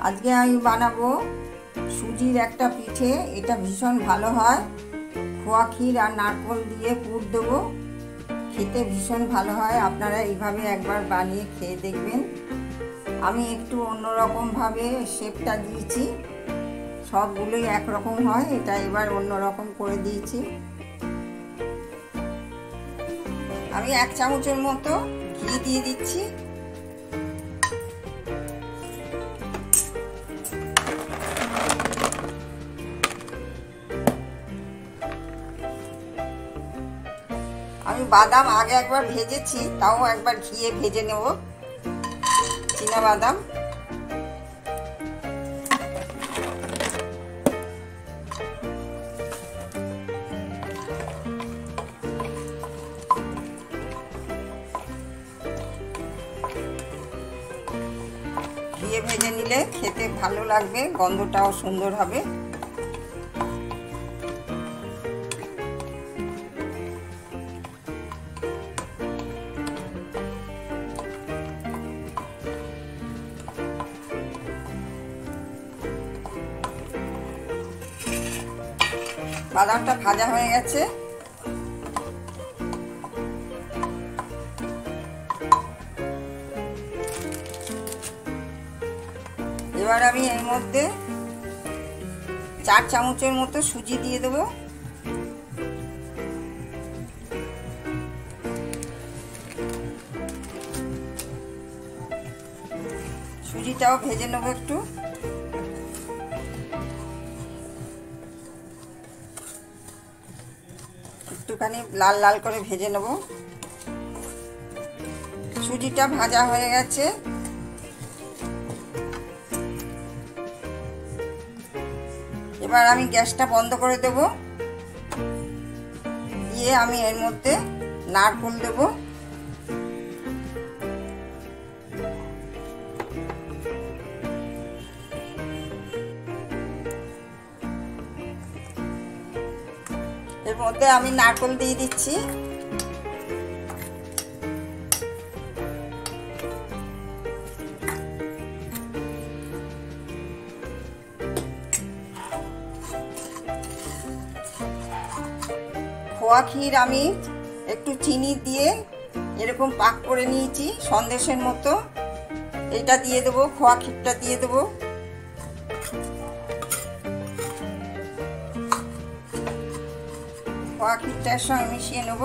আজকে আমি বানাবো সুজির একটা পিঠে। এটা ভীষণ ভালো হয়। খোয়া ক্ষীর আর নারকেল দিয়ে পুর দেবো, খেতে ভীষণ ভালো হয়। আপনারা এইভাবে একবার বানিয়ে খেয়ে দেখবেন। আমি একটু অন্যরকমভাবে শেপটা দিয়েছি, সবগুলোই একরকম হয়, এটা এবার অন্যরকম করে দিয়েছি। আমি 1 চামচের মতো ঘি দিয়ে দিচ্ছি। আমি বাদাম আগে একবার ভেজেছি, তাও একবার ঘিয়ে ভেজে নেব। চীনা বাদাম ঘিয়ে ভেজে নিলে খেতে ভালো লাগবে, গন্ধটাও সুন্দর হবে। বাদামটা ভাজা হয়ে গেছে। এবার আমি এর মধ্যে 4 চামচের মতো সুজি দিয়ে দেবো। সুজিটাও ভেজে নেব একটু। একটুখানি লাল লাল করে ভেজে নেব। সুজিটা ভাজা হয়ে গেছে। এবার আমি গ্যাসটা বন্ধ করে দেব, দিয়ে আমি এর মধ্যে নারকেল দেব। এর মধ্যে আমি নারকেল দিয়ে দিচ্ছি। খোয়া ক্ষীর আমি একটু চিনি দিয়ে এরকম পাক করে নিয়েছি সন্দেশের মতো। এটা দিয়ে দেবো, খোয়া ক্ষীরটা দিয়ে দেবো। খোয়া ক্ষীরটার সঙ্গে মিশিয়ে নেব।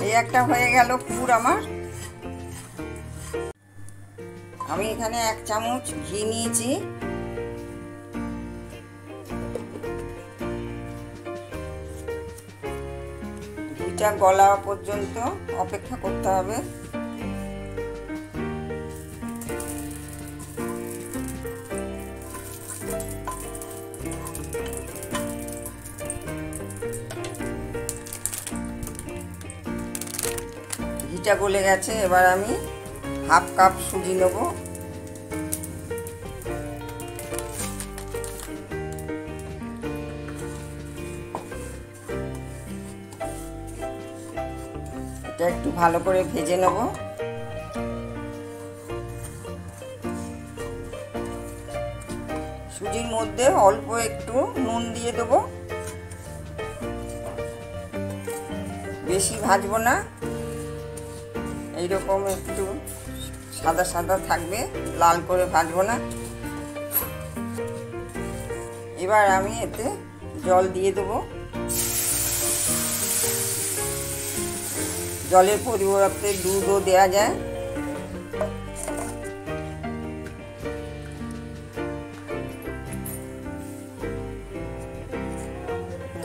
এই একটা হয়ে গেল পুর আমার। আমি এখানে 1 চামচ ঘি নিয়েছি। ঘিটা গলা পর্যন্ত অপেক্ষা করতে হবে। ঘিটা গলে গেছে। এবার আমি 1/2 কাপ সুজি নেব। এটা একটু ভালো করে ভেজে নেব। সুজির মধ্যে অল্প একটু নুন দিয়ে দেব, বেশি ভাজবো না, এইরকম একটু সাদা সাদা থাকবে, লাল করে ভাজবো না। এবার আমি এতে জল দিয়ে দেবো। জলের পরিবর্তে দুধও দেওয়া যায়।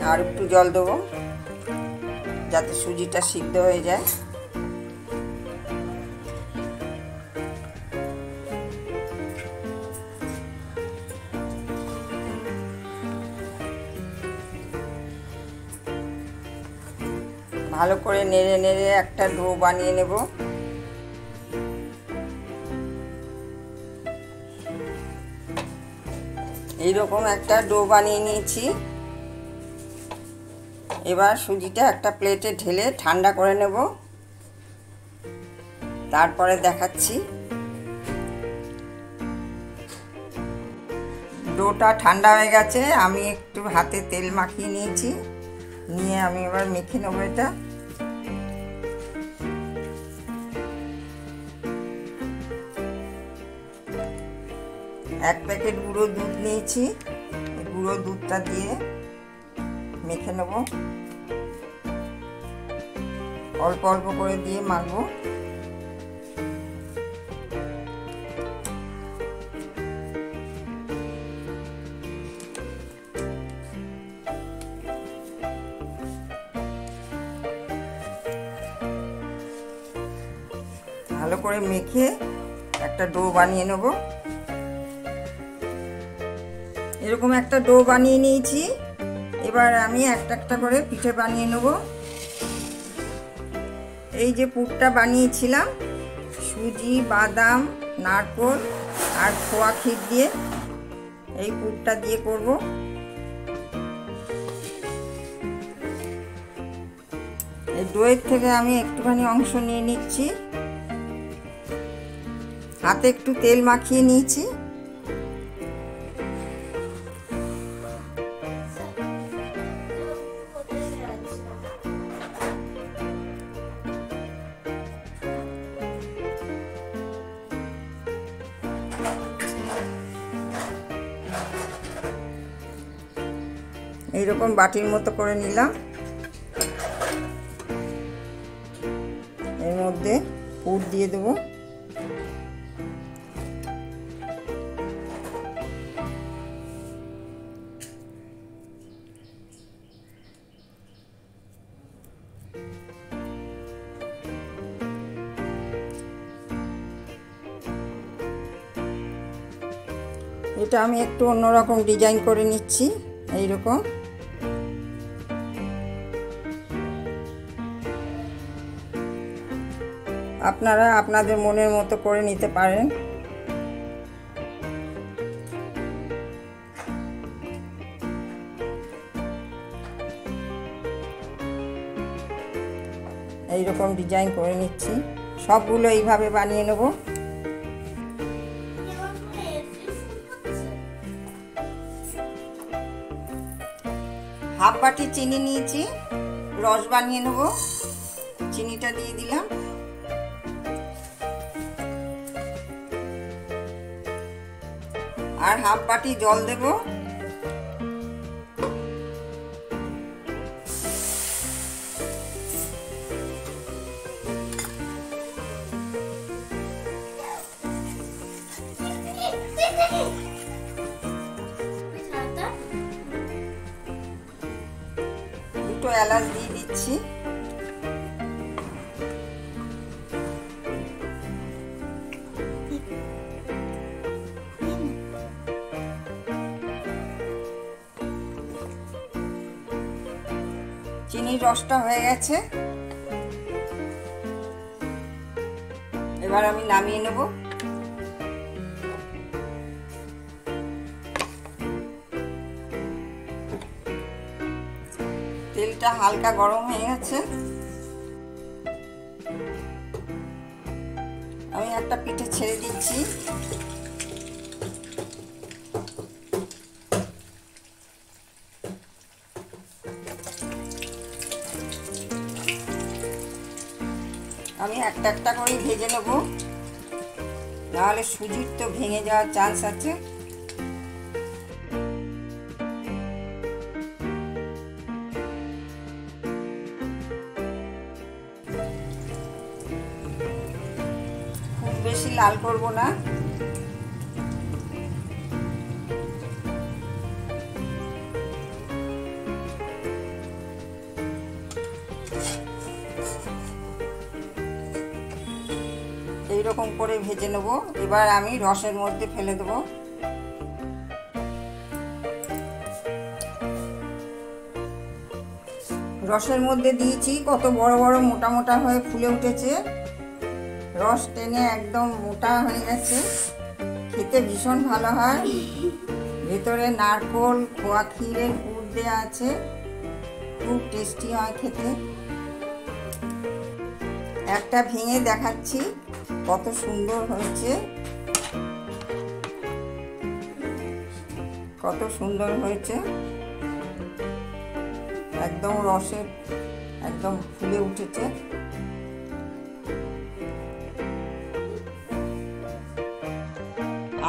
আর একটু জল দেবো যাতে সুজিটা সিদ্ধ হয়ে যায়। ভালো করে নেড়ে নেড়ে একটা ডো বানিয়ে নেব। এইরকম একটা ডো বানিয়ে নিয়েছি। এবার সুজিটা একটা প্লেটে ঢেলে ঠান্ডা করে নেব, তারপরে দেখাচ্ছি। ডোটা ঠান্ডা হয়ে গেছে, আমি একটু হাতে তেল মাখিয়ে নিয়েছি, নিয়ে আমি এবার মেখে নেবো এটা। এক প্যাকেট গুঁড়ো দুধ নিয়েছি, গুঁড়ো দুধটা দিয়ে মেখে নেব, অল্প অল্প করে দিয়ে মাখবো। ভালো করে মেখে একটা ডো বানিয়ে নেব। এরকম একটা ডো বানিয়ে নিয়েছি, এবার আমি একটা একটা করে পিঠে বানিয়ে নেব। এই যে পুরটা বানিয়েছিলাম সুজি, বাদাম, নারকেল আর খোয়া ক্ষীর দিয়ে, এই পুরটা দিয়ে করব। এই ডোয়ের থেকে আমি একটুখানি অংশ নিয়ে নিচ্ছি, হাতে একটু তেল মাখিয়ে নিয়েছি। এইরকম বাটির মতো করে নিলাম, এর মধ্যে পুর দিয়ে দেবো। এটা আমি একটু অন্যরকম ডিজাইন করে নিচ্ছি, এইরকম। আপনারা আপনাদের মনের মতো করে নিতে পারেন। এইরকম ডিজাইন করে নিচ্ছি, সবগুলো এইভাবে বানিয়ে নেব। হাফ বাটি চিনি নিয়েছি, রস বানিয়ে নেব। চিনিটা দিয়ে দিলাম, আর হাফ বাটি জল দেব। দুটো এলাচ দিয়ে দিচ্ছি। চিনির রসটা হয়ে গেছে, এবার আমি নামিয়ে নেব। তেলটা হালকা গরম হয়ে গেছে, আমি একটা পিঠে ছেড়ে দিচ্ছি। আমি একটা একটা করে ভেজে নেব, নাহলে সুজির তো ভেঙে যাওয়ার চান্স আছে। খুব বেশি লাল করব না, এইরকম করে ভেজে নেব। এবার আমি রসের মধ্যে ফেলে দেব। রসের মধ্যে দিয়েছি, কত বড় বড় মোটা মোটা হয়ে ফুলে উঠেছে, রস টেনে একদম মোটা হয়ে গেছে, খেতে ভীষণ ভালো হয়। ভেতরে নারকেল, খোয়া ক্ষীরের পুর দেওয়া আছে, খুব টেস্টি হয় খেতে। একটা ভেঙে দেখাচ্ছি কত সুন্দর হয়েছে, কত সুন্দর হয়েছে। একদম রসে একদম ফুলে উঠেছে।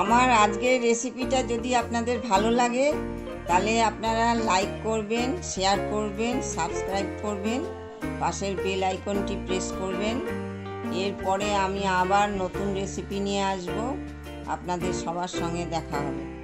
আমার আজকের রেসিপিটা যদি আপনাদের ভালো লাগে তাহলে আপনারা লাইক করবেন, শেয়ার করবেন, সাবস্ক্রাইব করবেন, পাশের বেল আইকনটি প্রেস করবেন। এরপরে আমি আবার নতুন রেসিপি নিয়ে আসব, আপনাদের সবার সঙ্গে দেখা হবে।